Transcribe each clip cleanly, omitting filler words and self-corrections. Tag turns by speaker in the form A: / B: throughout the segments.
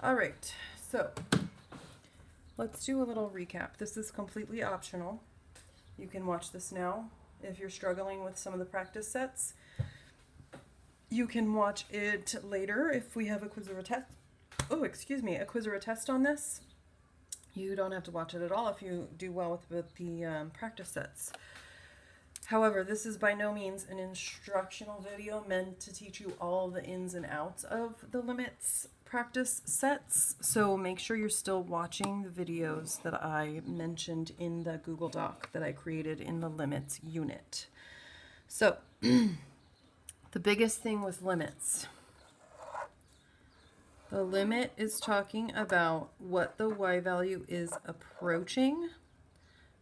A: All right, so let's do a little recap. This is completely optional. You can watch this now. If you're struggling with some of the practice sets, you can watch it later if we have a quiz or a test. Oh, excuse me, a quiz or a test on this. You don't have to watch it at all if you do well with the practice sets. However, this is by no means an instructional video meant to teach you all the ins and outs of the limits practice sets. So make sure you're still watching the videos that I mentioned in the Google Doc that I created in the limits unit. So the biggest thing with limits, the limit is talking about what the y value is approaching,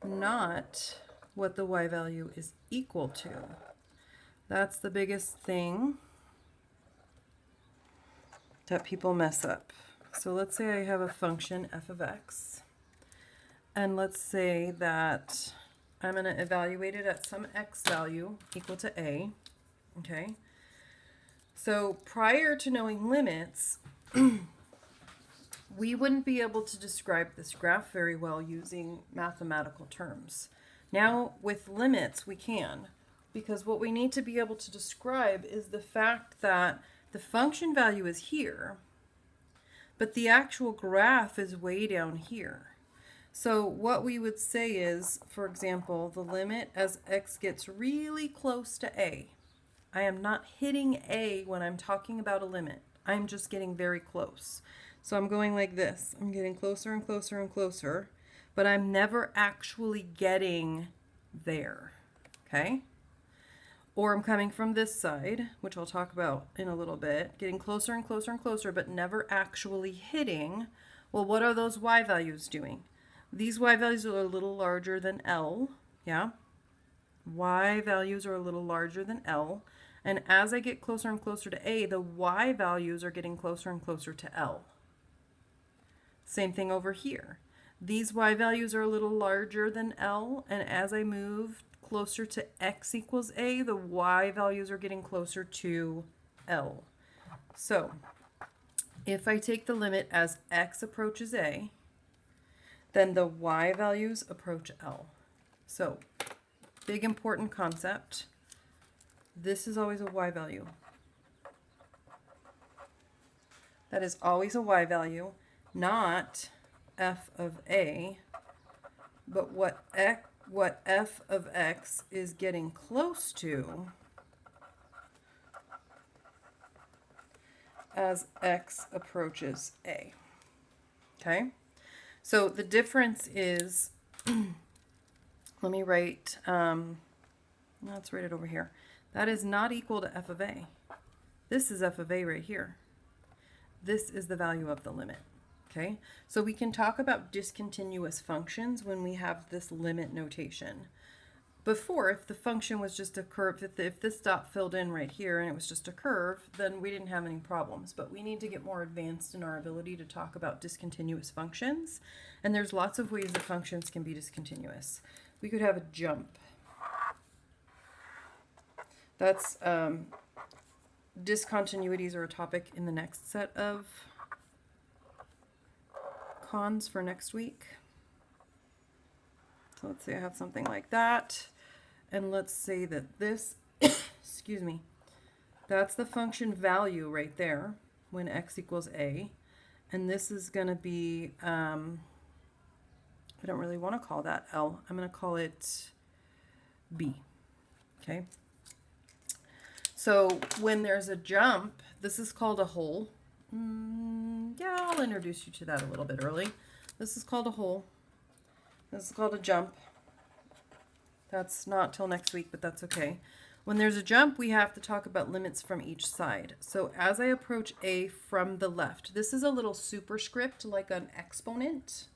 A: not what the y value is equal to. That's the biggest thing that people mess up. So let's say I have a function f of x, and let's say that I'm going to evaluate it at some x value equal to a, okay? So prior to knowing limits, we wouldn't be able to describe this graph very well using mathematical terms. Now, with limits, we can, because what we need to be able to describe is the fact that the function value is here, but the actual graph is way down here. So what we would say is, for example, the limit as x gets really close to a. I am not hitting a when I'm talking about a limit. I'm just getting very close. So I'm going like this. I'm getting closer and closer and closer, but I'm never actually getting there, okay? Or I'm coming from this side, which I'll talk about in a little bit, getting closer and closer and closer, but never actually hitting. Well, what are those y values doing? These y values are a little larger than L, yeah? Y values are a little larger than L. And as I get closer and closer to A, the y values are getting closer and closer to L. Same thing over here. These y values are a little larger than L, and as I move closer to x equals a, the y values are getting closer to L. So if I take the limit as x approaches a, then the y values approach L. So big important concept. This is always a y value. That is always a y value, not f of a, but what f of x is getting close to as x approaches a. Okay? So the difference is, let me write, let's write it over here. That is not equal to f of a. This is f of a right here. This is the value of the limit. Okay, so we can talk about discontinuous functions when we have this limit notation. Before, if the function was just a curve, if this dot filled in right here and it was just a curve, then we didn't have any problems. But we need to get more advanced in our ability to talk about discontinuous functions. And there's lots of ways that functions can be discontinuous. We could have a jump. That's discontinuities are a topic in the next set of cons for next week. So let's say I have something like that, and let's say that this, excuse me, that's the function value right there when x equals a, and this is going to be, I don't really want to call that L. I'm going to call it B. Okay. So when there's a jump, this is called a hole. Yeah, I'll introduce you to that a little bit early. This is called a hole. This is called a jump. That's not till next week, but that's okay. When there's a jump, we have to talk about limits from each side. So as I approach A from the left, this is a little superscript like an exponent.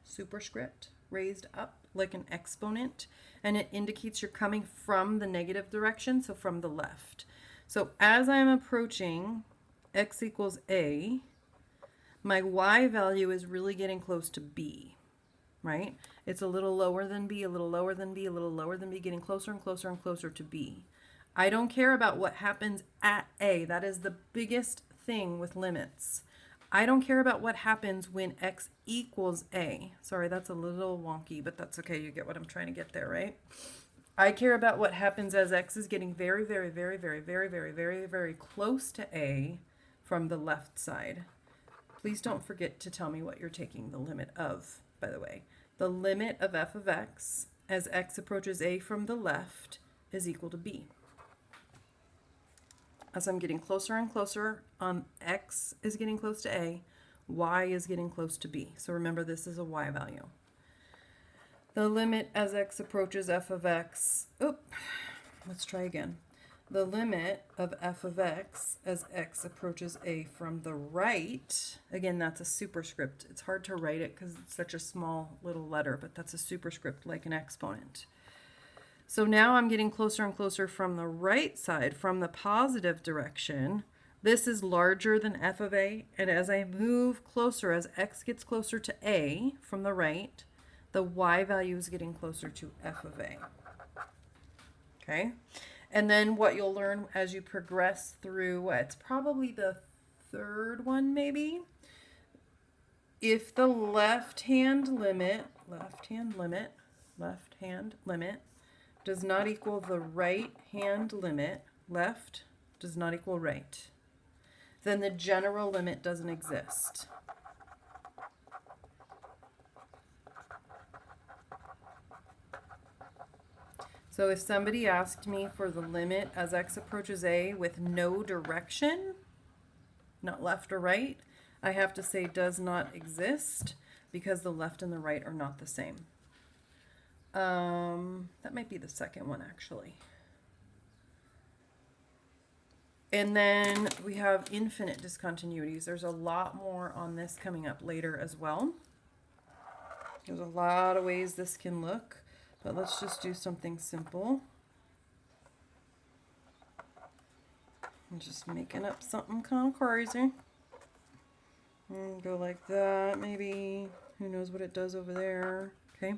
A: Superscript raised up like an exponent, and it indicates you're coming from the negative direction, so from the left. So as I'm approaching x equals a, my y value is really getting close to b, right? It's a little lower than b, a little lower than b, a little lower than b, getting closer and closer and closer to b. I don't care about what happens at a. That is the biggest thing with limits. I don't care about what happens when x equals a. Sorry, that's a little wonky, but that's okay. You get what I'm trying to get there, right? I care about what happens as x is getting very, very, very, very, very, very, very, very close to a from the left side. Please don't forget to tell me what you're taking the limit of, by the way. The limit of f of x as x approaches a from the left is equal to b. As I'm getting closer and closer, x is getting close to a, y is getting close to b. So remember, this is a y value. The limit as x approaches f of x, let's try again. The limit of f of x as x approaches a from the right, again, that's a superscript. It's hard to write it because it's such a small little letter, but that's a superscript like an exponent. So now I'm getting closer and closer from the right side, from the positive direction. This is larger than f of a, and as I move closer, as x gets closer to a from the right, the y value is getting closer to f of a. Okay? And then what you'll learn as you progress through, it's probably the third one maybe. If the left-hand limit does not equal the right-hand limit, left does not equal right, then the general limit doesn't exist. So if somebody asked me for the limit as x approaches a with no direction, not left or right, I have to say does not exist because the left and the right are not the same. That might be the second one actually. And then we have infinite discontinuities. There's a lot more on this coming up later as well. There's a lot of ways this can look. But let's just do something simple. I'm just making up something kind of crazy. And go like that, maybe. Who knows what it does over there. Okay.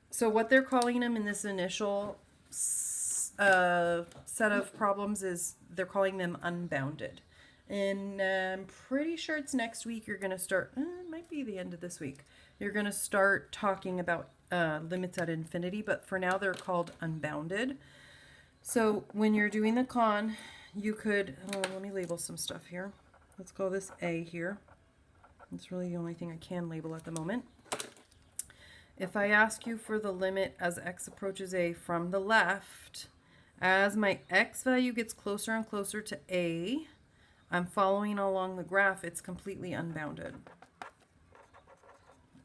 A: So what they're calling them in this initial set of problems is they're calling them unbounded. And I'm pretty sure it's next week you're going to start, it might be the end of this week. You're going to start talking about limits at infinity, but for now they're called unbounded. So when you're doing the con, you could, let me label some stuff here. Let's call this A here. That's really the only thing I can label at the moment. If I ask you for the limit as x approaches a from the left, as my x value gets closer and closer to a, I'm following along the graph, it's completely unbounded.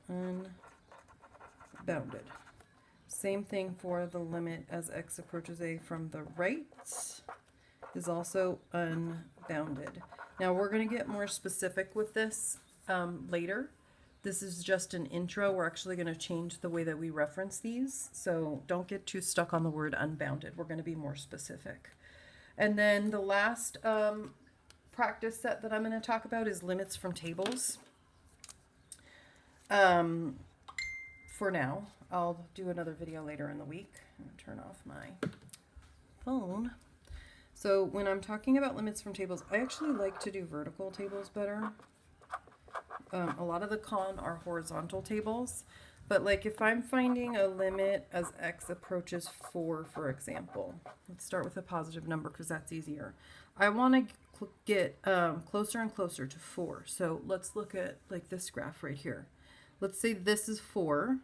A: Unbounded. Same thing for the limit as x approaches a from the right is also unbounded. Now we're going to get more specific with this later. This is just an intro. We're actually going to change the way that we reference these, so don't get too stuck on the word unbounded. We're going to be more specific. And then the last practice set that I'm going to talk about is limits from tables. For now, I'll do another video later in the week. I'm going to turn off my phone. So when I'm talking about limits from tables, I actually like to do vertical tables better. A lot of the con are horizontal tables, but like if I'm finding a limit as x approaches 4, for example, let's start with a positive number because that's easier. I want to get closer and closer to 4. So let's look at like this graph right here. Let's say this is 4,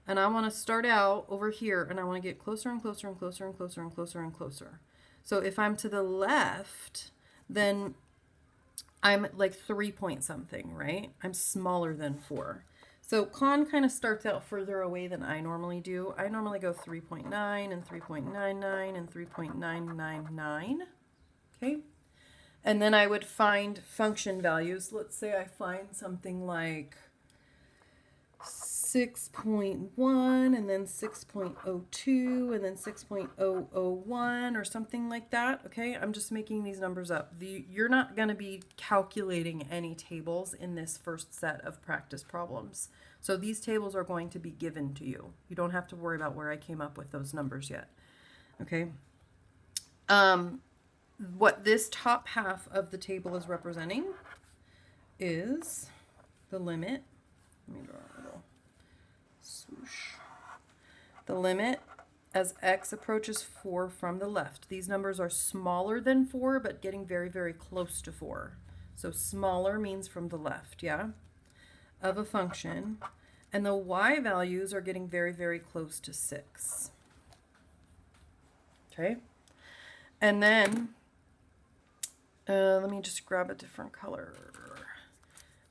A: and I want to start out over here, and I want to get closer and closer and closer and closer and closer and closer. So if I'm to the left, then I'm like 3 point something, right? I'm smaller than 4. So con kind of starts out further away than I normally do. I normally go 3.9 and 3.99 and 3.999. Okay. And then I would find function values. Let's say I find something like 6.1 and then 6.02 and then 6.001 or something like that. Okay, I'm just making these numbers up. You're not going to be calculating any tables in this first set of practice problems. So these tables are going to be given to you. You don't have to worry about where I came up with those numbers yet. Okay. What this top half of the table is representing is the limit. Let me draw a little swoosh. The limit as x approaches 4 from the left. These numbers are smaller than 4, but getting very, very close to 4. So smaller means from the left, yeah? Of a function. And the y values are getting very, very close to 6. Okay? And then, let me just grab a different color.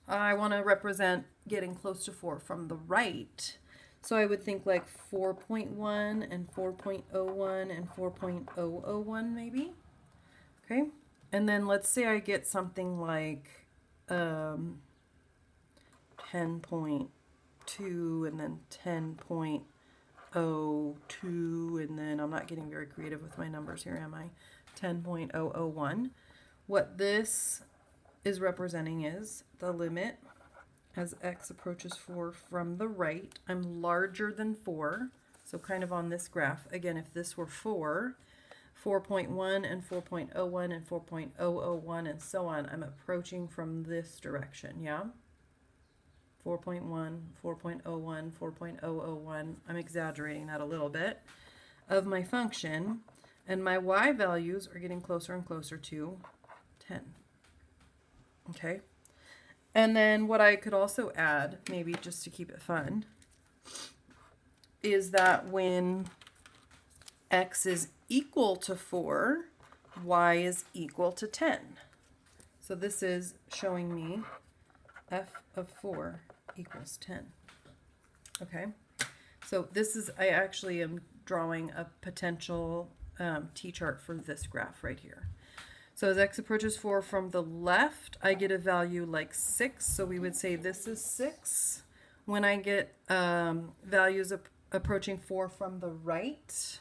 A: I want to represent getting close to 4 from the right. So I would think like 4.1 and 4.01 and 4.001 maybe. Okay. And then let's say I get something like 10.2 and then 10.02 and then I'm not getting very creative with my numbers here, am I? 10.001. What this is representing is the limit as x approaches 4 from the right. I'm larger than 4, so kind of on this graph. Again, if this were 4, 4.1 and 4.01 and 4.001 and so on, I'm approaching from this direction, yeah? 4.1, 4.01, 4.001, I'm exaggerating that a little bit, of my function, and my y values are getting closer and closer to 10. Okay? And then what I could also add, maybe just to keep it fun, is that when x is equal to 4, y is equal to 10. So this is showing me f of 4 equals 10. Okay? So this is, I actually am drawing a potential t-chart for this graph right here. So as x approaches 4 from the left, I get a value like 6. So we would say this is 6. When I get values approaching 4 from the right,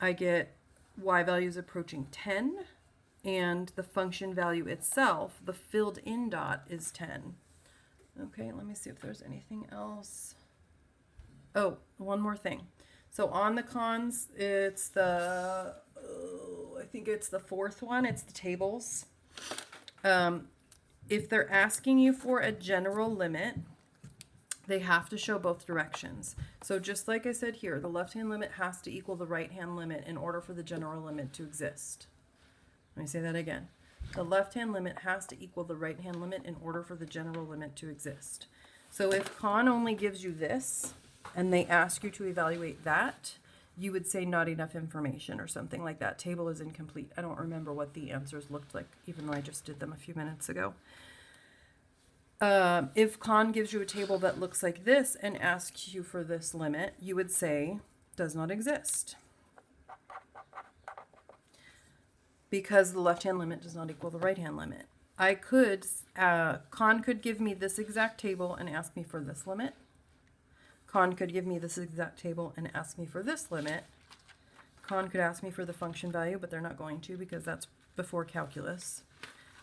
A: I get y values approaching 10. And the function value itself, the filled in dot, is 10. Okay, let me see if there's anything else. Oh, one more thing. So on the cons, it's the, I think it's the fourth one. It's the tables. If they're asking you for a general limit, they have to show both directions. So just like I said here, the left-hand limit has to equal the right-hand limit in order for the general limit to exist. Let me say that again. The left-hand limit has to equal the right-hand limit in order for the general limit to exist. So if con only gives you this, and they ask you to evaluate that, you would say not enough information or something like that. Table is incomplete. I don't remember what the answers looked like, even though I just did them a few minutes ago. If con gives you a table that looks like this and asks you for this limit, you would say does not exist. Because the left-hand limit does not equal the right-hand limit. I could, con could give me this exact table and ask me for this limit. Con could give me this exact table and ask me for this limit. Con could ask me for the function value, but they're not going to because that's before calculus.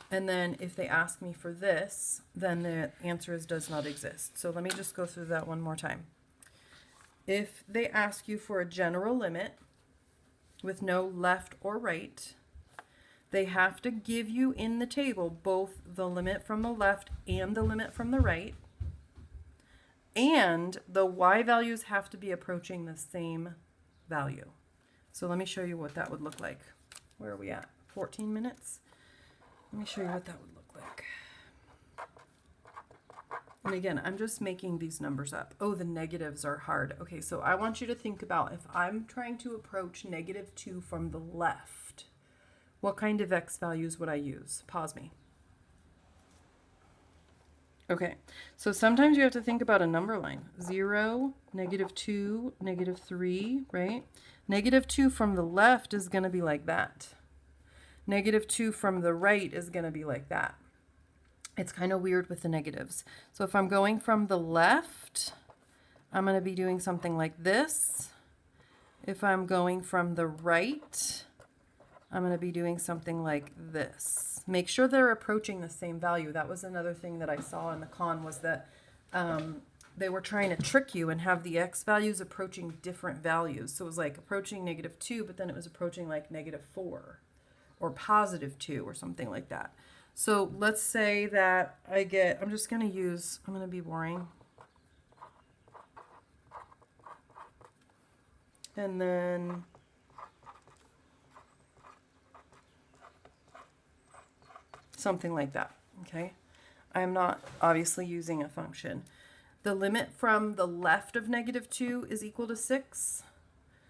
A: And then if they ask me for this, then the answer is does not exist. So let me just go through that one more time. If they ask you for a general limit with no left or right, they have to give you in the table both the limit from the left and the limit from the right. And the y values have to be approaching the same value. So let me show you what that would look like. Where are we at? 14 minutes? Let me show you what that would look like. And again, I'm just making these numbers up. Oh, the negatives are hard. Okay, so I want you to think about if I'm trying to approach -2 from the left, what kind of x values would I use? Pause me. Okay, so sometimes you have to think about a number line. 0, -2, -3, right? -2 from the left is going to be like that. -2 from the right is going to be like that. It's kind of weird with the negatives. So if I'm going from the left, I'm going to be doing something like this. If I'm going from the right, I'm going to be doing something like this. Make sure they're approaching the same value. That was another thing that I saw in the con was that they were trying to trick you and have the x values approaching different values. So it was like approaching -2, but then it was approaching like -4 or +2 or something like that. So let's say that I'm just going to be boring. And then something like that, okay? I'm not obviously using a function. The limit from the left of -2 is equal to 6.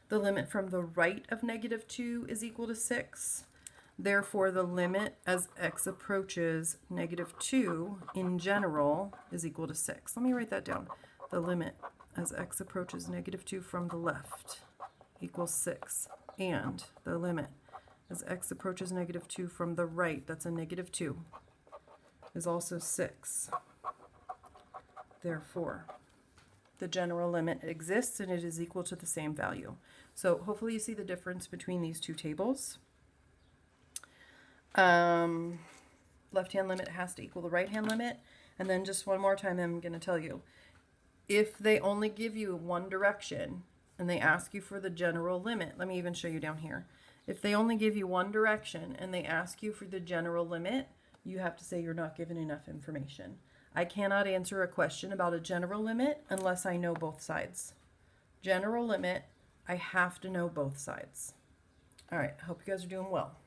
A: The limit from the right of -2 is equal to 6. Therefore, the limit as x approaches -2 in general is equal to 6. Let me write that down. The limit as x approaches -2 from the left equals 6. And the limit as x approaches -2 from the right, that's a -2, is also 6. Therefore, the general limit exists and it is equal to the same value. So hopefully you see the difference between these two tables. Left-hand limit has to equal the right-hand limit. And then just one more time, I'm going to tell you, if they only give you one direction and they ask you for the general limit, let me even show you down here. If they only give you one direction and they ask you for the general limit, you have to say you're not given enough information. I cannot answer a question about a general limit unless I know both sides. General limit, I have to know both sides. All right, I hope you guys are doing well.